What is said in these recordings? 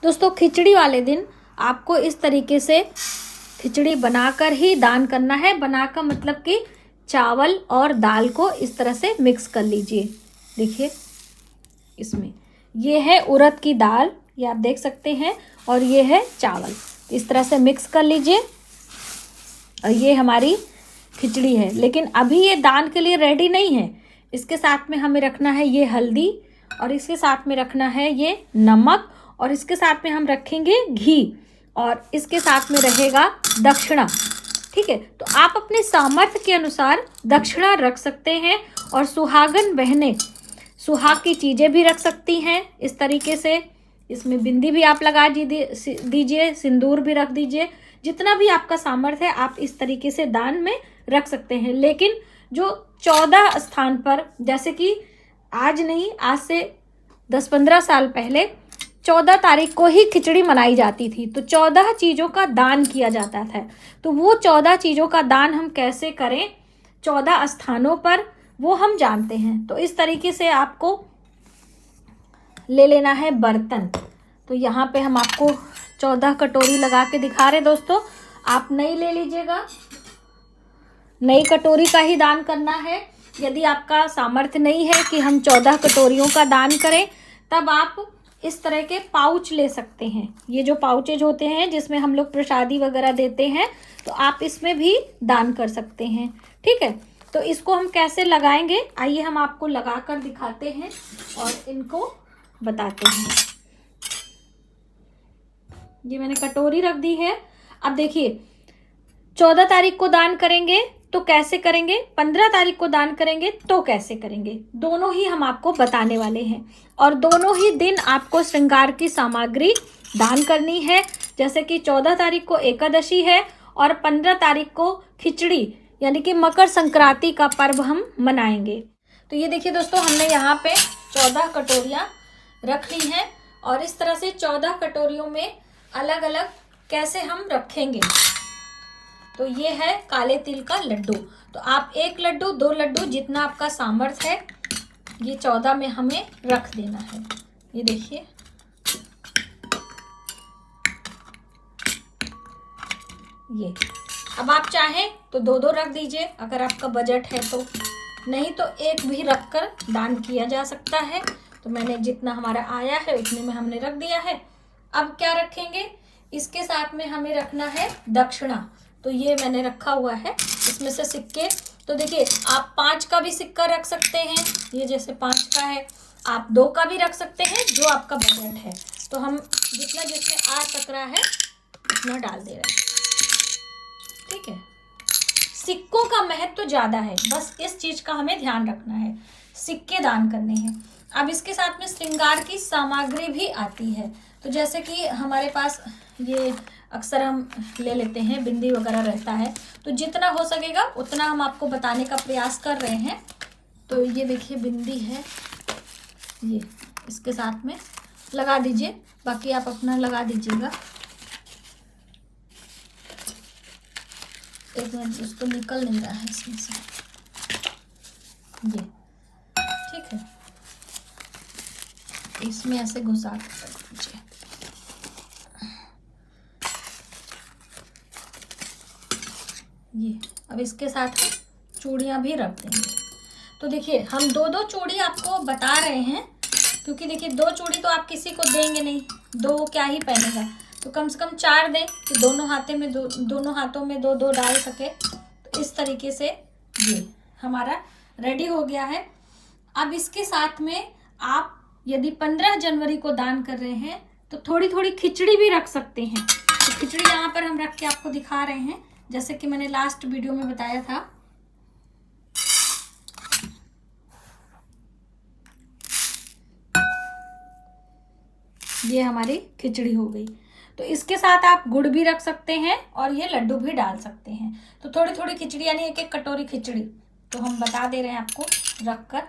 दोस्तों खिचड़ी वाले दिन आपको इस तरीके से खिचड़ी बनाकर ही दान करना है। बनाकर मतलब कि चावल और दाल को इस तरह से मिक्स कर लीजिए। देखिए इसमें ये है उड़द की दाल, ये आप देख सकते हैं, और ये है चावल। इस तरह से मिक्स कर लीजिए और ये हमारी खिचड़ी है। लेकिन अभी ये दान के लिए रेडी नहीं है। इसके साथ में हमें रखना है ये हल्दी, और इसके साथ में रखना है ये नमक, और इसके साथ में हम रखेंगे घी, और इसके साथ में रहेगा दक्षिणा। ठीक है, तो आप अपने सामर्थ्य के अनुसार दक्षिणा रख सकते हैं। और सुहागन बहनें सुहाग की चीज़ें भी रख सकती हैं इस तरीके से। इसमें बिंदी भी आप लगा दीजिए, सिंदूर भी रख दीजिए। जितना भी आपका सामर्थ्य है आप इस तरीके से दान में रख सकते हैं। लेकिन जो 14 स्थान पर, जैसे कि आज नहीं, आज से 10-15 साल पहले 14 तारीख को ही खिचड़ी मनाई जाती थी, तो 14 चीज़ों का दान किया जाता था। तो वो 14 चीज़ों का दान हम कैसे करें 14 स्थानों पर, वो हम जानते हैं। तो इस तरीके से आपको ले लेना है बर्तन। तो यहाँ पे हम आपको 14 कटोरी लगा के दिखा रहे दोस्तों। आप नई ले लीजिएगा, नई कटोरी का ही दान करना है। यदि आपका सामर्थ्य नहीं है कि हम 14 कटोरियों का दान करें, तब आप इस तरह के पाउच ले सकते हैं। ये जो पाउचेज होते हैं जिसमें हम लोग प्रसादी वगैरह देते हैं, तो आप इसमें भी दान कर सकते हैं। ठीक है, तो इसको हम कैसे लगाएंगे, आइए हम आपको लगा कर दिखाते हैं और इनको बताते हैं। ये मैंने कटोरी रख दी है। अब देखिए 14 तारीख को दान करेंगे तो कैसे करेंगे, 15 तारीख को दान करेंगे तो कैसे करेंगे, दोनों ही हम आपको बताने वाले हैं। और दोनों ही दिन आपको श्रृंगार की सामग्री दान करनी है। जैसे कि 14 तारीख को एकादशी है और 15 तारीख को खिचड़ी यानी कि मकर संक्रांति का पर्व हम मनाएंगे। तो ये देखिए दोस्तों, हमने यहाँ पे 14 कटोरियाँ रख ली हैं और इस तरह से 14 कटोरियों में अलग अलग कैसे हम रखेंगे। तो ये है काले तिल का लड्डू। तो आप 1 लड्डू 2 लड्डू जितना आपका सामर्थ्य है, ये 14 में हमें रख देना है। ये देखिए, ये अब आप चाहें तो 2-2 रख दीजिए अगर आपका बजट है तो, नहीं तो 1 भी रखकर दान किया जा सकता है। तो मैंने जितना हमारा आया है उतने में हमने रख दिया है। अब क्या रखेंगे, इसके साथ में हमें रखना है दक्षिणा। तो ये मैंने रखा हुआ है, इसमें से सिक्के। तो देखिए आप 5 का भी सिक्का रख सकते हैं, ये जैसे 5 का है। आप 2 का भी रख सकते हैं, जो आपका बजट है। तो हम जितना जिसमें आ सक रहा है उतना डाल दे रहे हैं। ठीक है, सिक्कों का महत्व तो ज़्यादा है, बस इस चीज़ का हमें ध्यान रखना है, सिक्के दान करने हैं। अब इसके साथ में श्रृंगार की सामग्री भी आती है। तो जैसे कि हमारे पास ये अक्सर हम ले लेते हैं, बिंदी वगैरह रहता है। तो जितना हो सकेगा उतना हम आपको बताने का प्रयास कर रहे हैं। तो ये देखिए बिंदी है, ये इसके साथ में लगा दीजिए, बाकी आप अपना लगा दीजिएगा। एक मिनट, उसको निकल नहीं रहा है इसमें से, ये ठीक है। इसमें ऐसे घुसा कर रख दीजिए। ये अब इसके साथ चूड़ियाँ भी रख देंगे। तो देखिए हम 2-2 चूड़ी आपको बता रहे हैं, क्योंकि देखिए 2 चूड़ी तो आप किसी को देंगे नहीं, 2 क्या ही पहनेगा। तो कम से कम 4 दें कि दोनों हाथों में 2-2 डाल सके। तो इस तरीके से ये हमारा रेडी हो गया है। अब इसके साथ में आप यदि 15 जनवरी को दान कर रहे हैं तो थोड़ी थोड़ी खिचड़ी भी रख सकते हैं। तो खिचड़ी यहाँ पर हम रख के आपको दिखा रहे हैं, जैसे कि मैंने लास्ट वीडियो में बताया था। ये हमारी खिचड़ी हो गई। तो इसके साथ आप गुड़ भी रख सकते हैं और ये लड्डू भी डाल सकते हैं। तो थोड़ी थोड़ी खिचड़ी यानी 1-1 कटोरी खिचड़ी तो हम बता दे रहे हैं आपको रख कर।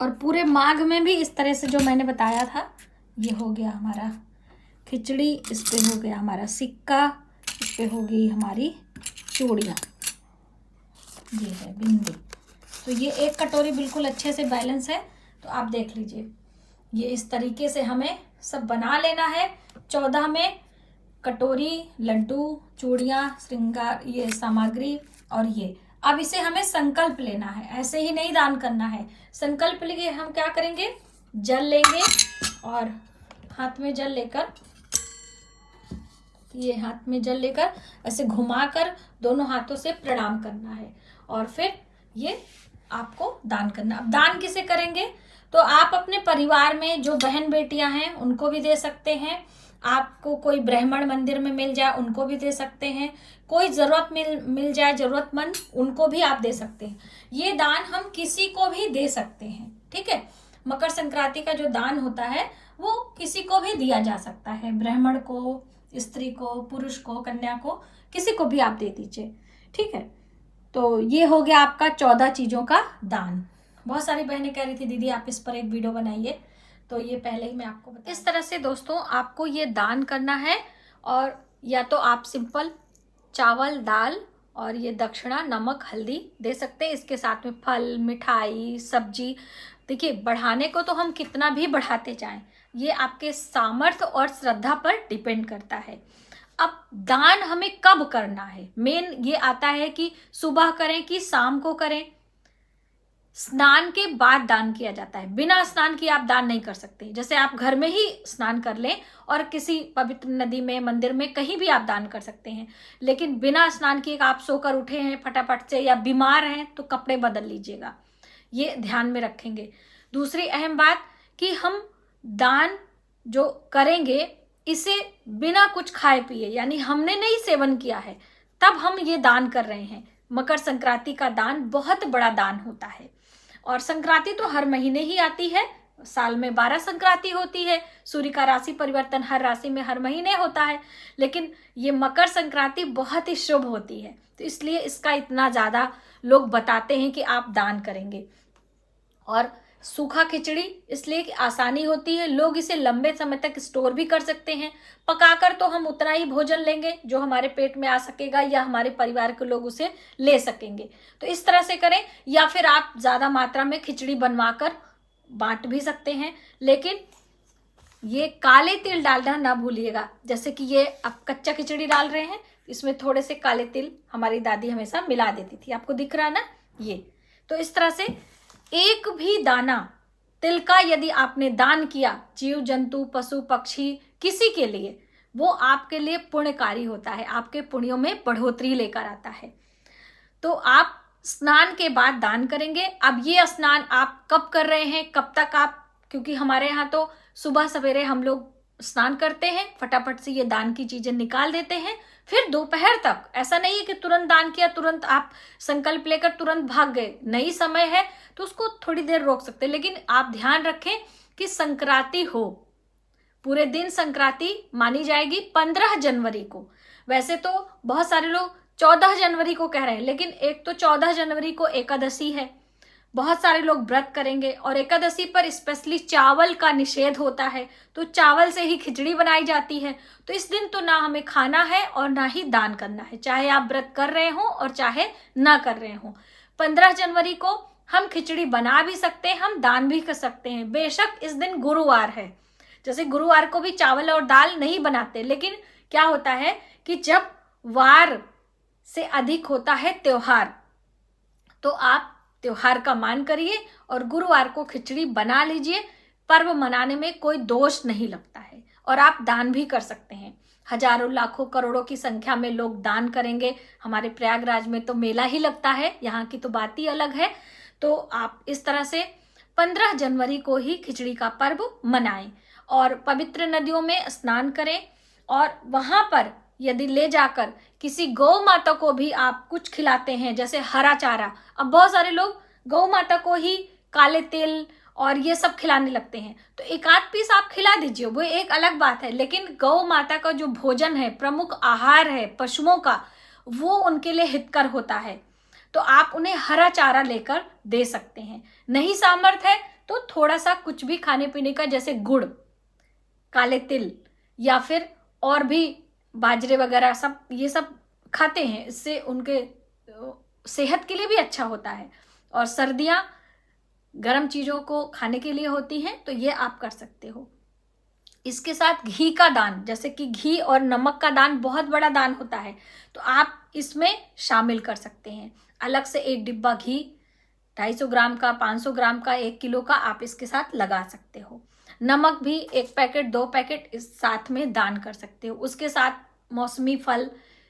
और पूरे माघ में भी इस तरह से जो मैंने बताया था, ये हो गया हमारा खिचड़ी, इस पे हो गया हमारा सिक्का, इस पे हो गई हमारी चूड़ियाँ, ये है बिंदी। तो ये 1 कटोरी बिल्कुल अच्छे से बैलेंस है। तो आप देख लीजिए, ये इस तरीके से हमें सब बना लेना है। 14 में कटोरी, लड्डू, चूड़ियाँ, श्रृंगार, ये सामग्री और ये। अब इसे हमें संकल्प लेना है, ऐसे ही नहीं दान करना है। संकल्प लिए हम क्या करेंगे, जल लेंगे और हाथ में जल लेकर, ये हाथ में जल लेकर ऐसे घुमाकर दोनों हाथों से प्रणाम करना है और फिर ये आपको दान करना। अब दान किसे करेंगे, तो आप अपने परिवार में जो बहन बेटियां हैं उनको भी दे सकते हैं, आपको कोई ब्राह्मण मंदिर में मिल जाए उनको भी दे सकते हैं, कोई जरूरत मिल जाए जरूरतमंद उनको भी आप दे सकते हैं। ये दान हम किसी को भी दे सकते हैं, ठीक है। मकर संक्रांति का जो दान होता है वो किसी को भी दिया जा सकता है, ब्राह्मण को, स्त्री को, पुरुष को, कन्या को, किसी को भी आप दे दीजिए, ठीक है। तो ये हो गया आपका 14 चीजों का दान। बहुत सारी बहनें कह रही थी दीदी आप इस पर एक वीडियो बनाइए, तो ये पहले ही मैं आपको बता। इस तरह से दोस्तों आपको ये दान करना है, और या तो आप सिंपल चावल, दाल और ये दक्षिणा, नमक, हल्दी दे सकते हैं। इसके साथ में फल, मिठाई, सब्जी। देखिए, बढ़ाने को तो हम कितना भी बढ़ाते जाएं, ये आपके सामर्थ्य और श्रद्धा पर डिपेंड करता है। अब दान हमें कब करना है, मेन ये आता है कि सुबह करें कि शाम को करें। स्नान के बाद दान किया जाता है, बिना स्नान किए आप दान नहीं कर सकते। जैसे आप घर में ही स्नान कर लें और किसी पवित्र नदी में, मंदिर में, कहीं भी आप दान कर सकते हैं, लेकिन बिना स्नान किए आप सोकर उठे हैं फटाफट से या बीमार हैं तो कपड़े बदल लीजिएगा, ये ध्यान में रखेंगे। दूसरी अहम बात कि हम दान जो करेंगे इसे बिना कुछ खाए पिए, यानी हमने नहीं सेवन किया है तब हम ये दान कर रहे हैं। मकर संक्रांति का दान बहुत बड़ा दान होता है, और संक्रांति तो हर महीने ही आती है, साल में 12 संक्रांति होती है। सूर्य का राशि परिवर्तन हर राशि में हर महीने होता है, लेकिन ये मकर संक्रांति बहुत ही शुभ होती है, तो इसलिए इसका इतना ज्यादा लोग बताते हैं कि आप दान करेंगे। और सूखा खिचड़ी इसलिए कि आसानी होती है, लोग इसे लंबे समय तक स्टोर भी कर सकते हैं। पकाकर तो हम उतना ही भोजन लेंगे जो हमारे पेट में आ सकेगा या हमारे परिवार के लोग उसे ले सकेंगे, तो इस तरह से करें। या फिर आप ज्यादा मात्रा में खिचड़ी बनवाकर बांट भी सकते हैं, लेकिन ये काले तिल डालना ना भूलिएगा। जैसे कि ये आप कच्चा खिचड़ी डाल रहे हैं, इसमें थोड़े से काले तिल हमारी दादी हमेशा मिला देती थी, आपको दिख रहा है ना ये। तो इस तरह से एक भी दाना तिल का यदि आपने दान किया जीव जंतु, पशु पक्षी, किसी के लिए, वो आपके लिए पुण्यकारी होता है, आपके पुण्यों में बढ़ोतरी लेकर आता है। तो आप स्नान के बाद दान करेंगे। अब ये स्नान आप कब कर रहे हैं, कब तक आप, क्योंकि हमारे यहाँ तो सुबह सवेरे हम लोग स्नान करते हैं, फटाफट से ये दान की चीजें निकाल देते हैं, फिर दोपहर तक। ऐसा नहीं है कि तुरंत दान किया, तुरंत आप संकल्प लेकर तुरंत भाग गए, नहीं समय है तो उसको थोड़ी देर रोक सकते हैं, लेकिन आप ध्यान रखें कि संक्रांति हो, पूरे दिन संक्रांति मानी जाएगी 15 जनवरी को। वैसे तो बहुत सारे लोग 14 जनवरी को कह रहे हैं, लेकिन एक तो 14 जनवरी को एकादशी है, बहुत सारे लोग व्रत करेंगे, और एकादशी पर स्पेशली चावल का निषेध होता है, तो चावल से ही खिचड़ी बनाई जाती है। तो इस दिन तो ना हमें खाना है और ना ही दान करना है, चाहे आप व्रत कर रहे हो और चाहे ना कर रहे हो। 15 जनवरी को हम खिचड़ी बना भी सकते हैं, हम दान भी कर सकते हैं। बेशक इस दिन गुरुवार है, जैसे गुरुवार को भी चावल और दाल नहीं बनाते, लेकिन क्या होता है कि जब वार से अधिक होता है त्योहार, तो आप त्योहार का मान करिए और गुरुवार को खिचड़ी बना लीजिए। पर्व मनाने में कोई दोष नहीं लगता है, और आप दान भी कर सकते हैं। हजारों, लाखों, करोड़ों की संख्या में लोग दान करेंगे। हमारे प्रयागराज में तो मेला ही लगता है, यहाँ की तो बात ही अलग है। तो आप इस तरह से 15 जनवरी को ही खिचड़ी का पर्व मनाएं और पवित्र नदियों में स्नान करें, और वहां पर यदि ले जाकर किसी गौ माता को भी आप कुछ खिलाते हैं, जैसे हरा चारा। अब बहुत सारे लोग गौ माता को ही काले तिल और ये सब खिलाने लगते हैं, तो एक आध पीस आप खिला दीजिए, वो एक अलग बात है, लेकिन गौ माता का जो भोजन है, प्रमुख आहार है पशुओं का, वो उनके लिए हितकर होता है, तो आप उन्हें हरा चारा लेकर दे सकते हैं। नहीं सामर्थ्य है तो थोड़ा सा कुछ भी खाने पीने का, जैसे गुड़, काले तिल या फिर और भी बाजरे वगैरह, सब ये सब खाते हैं, इससे उनके सेहत के लिए भी अच्छा होता है। और सर्दियाँ गर्म चीज़ों को खाने के लिए होती हैं, तो ये आप कर सकते हो। इसके साथ घी का दान, जैसे कि घी और नमक का दान बहुत बड़ा दान होता है, तो आप इसमें शामिल कर सकते हैं। अलग से एक डिब्बा घी 250 ग्राम का, 500 ग्राम का, 1 किलो का आप इसके साथ लगा सकते हो। नमक भी 1 पैकेट 2 पैकेट इस साथ में दान कर सकते हो। उसके साथ मौसमी फल,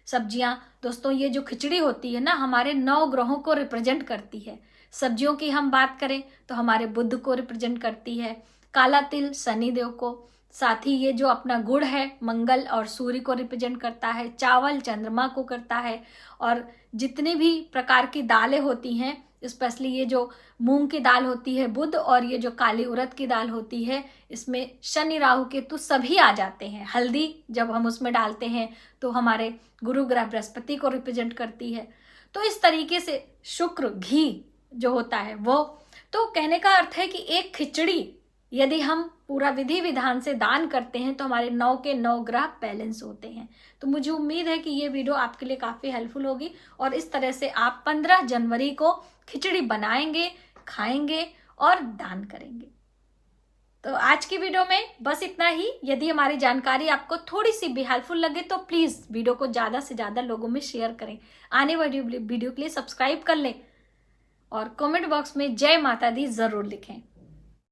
सब्जियां। दोस्तों, ये जो खिचड़ी होती है ना, हमारे 9 ग्रहों को रिप्रेजेंट करती है। सब्जियों की हम बात करें तो हमारे बुध को रिप्रेजेंट करती है, काला तिल शनि देव को, साथ ही ये जो अपना गुड़ है मंगल और सूर्य को रिप्रेजेंट करता है, चावल चंद्रमा को करता है, और जितनी भी प्रकार की दालें होती हैं, स्पेशली ये जो मूंग की दाल होती है बुध, और ये जो काली उड़द की दाल होती है, इसमें शनि राहु केतु सभी आ जाते हैं। हल्दी जब हम उसमें डालते हैं तो हमारे गुरु ग्रह बृहस्पति को रिप्रेजेंट करती है। तो इस तरीके से शुक्र, घी जो होता है वो, तो कहने का अर्थ है कि एक खिचड़ी यदि हम पूरा विधि विधान से दान करते हैं तो हमारे 9 के 9 ग्रह बैलेंस होते हैं। तो मुझे उम्मीद है कि ये वीडियो आपके लिए काफ़ी हेल्पफुल होगी, और इस तरह से आप 15 जनवरी को खिचड़ी बनाएंगे, खाएंगे और दान करेंगे। तो आज की वीडियो में बस इतना ही। यदि हमारी जानकारी आपको थोड़ी सी भी हेल्पफुल लगे तो प्लीज़ वीडियो को ज़्यादा से ज़्यादा लोगों में शेयर करें। आने वाली वीडियो के लिए सब्सक्राइब कर लें और कमेंट बॉक्स में जय माता दी ज़रूर लिखें।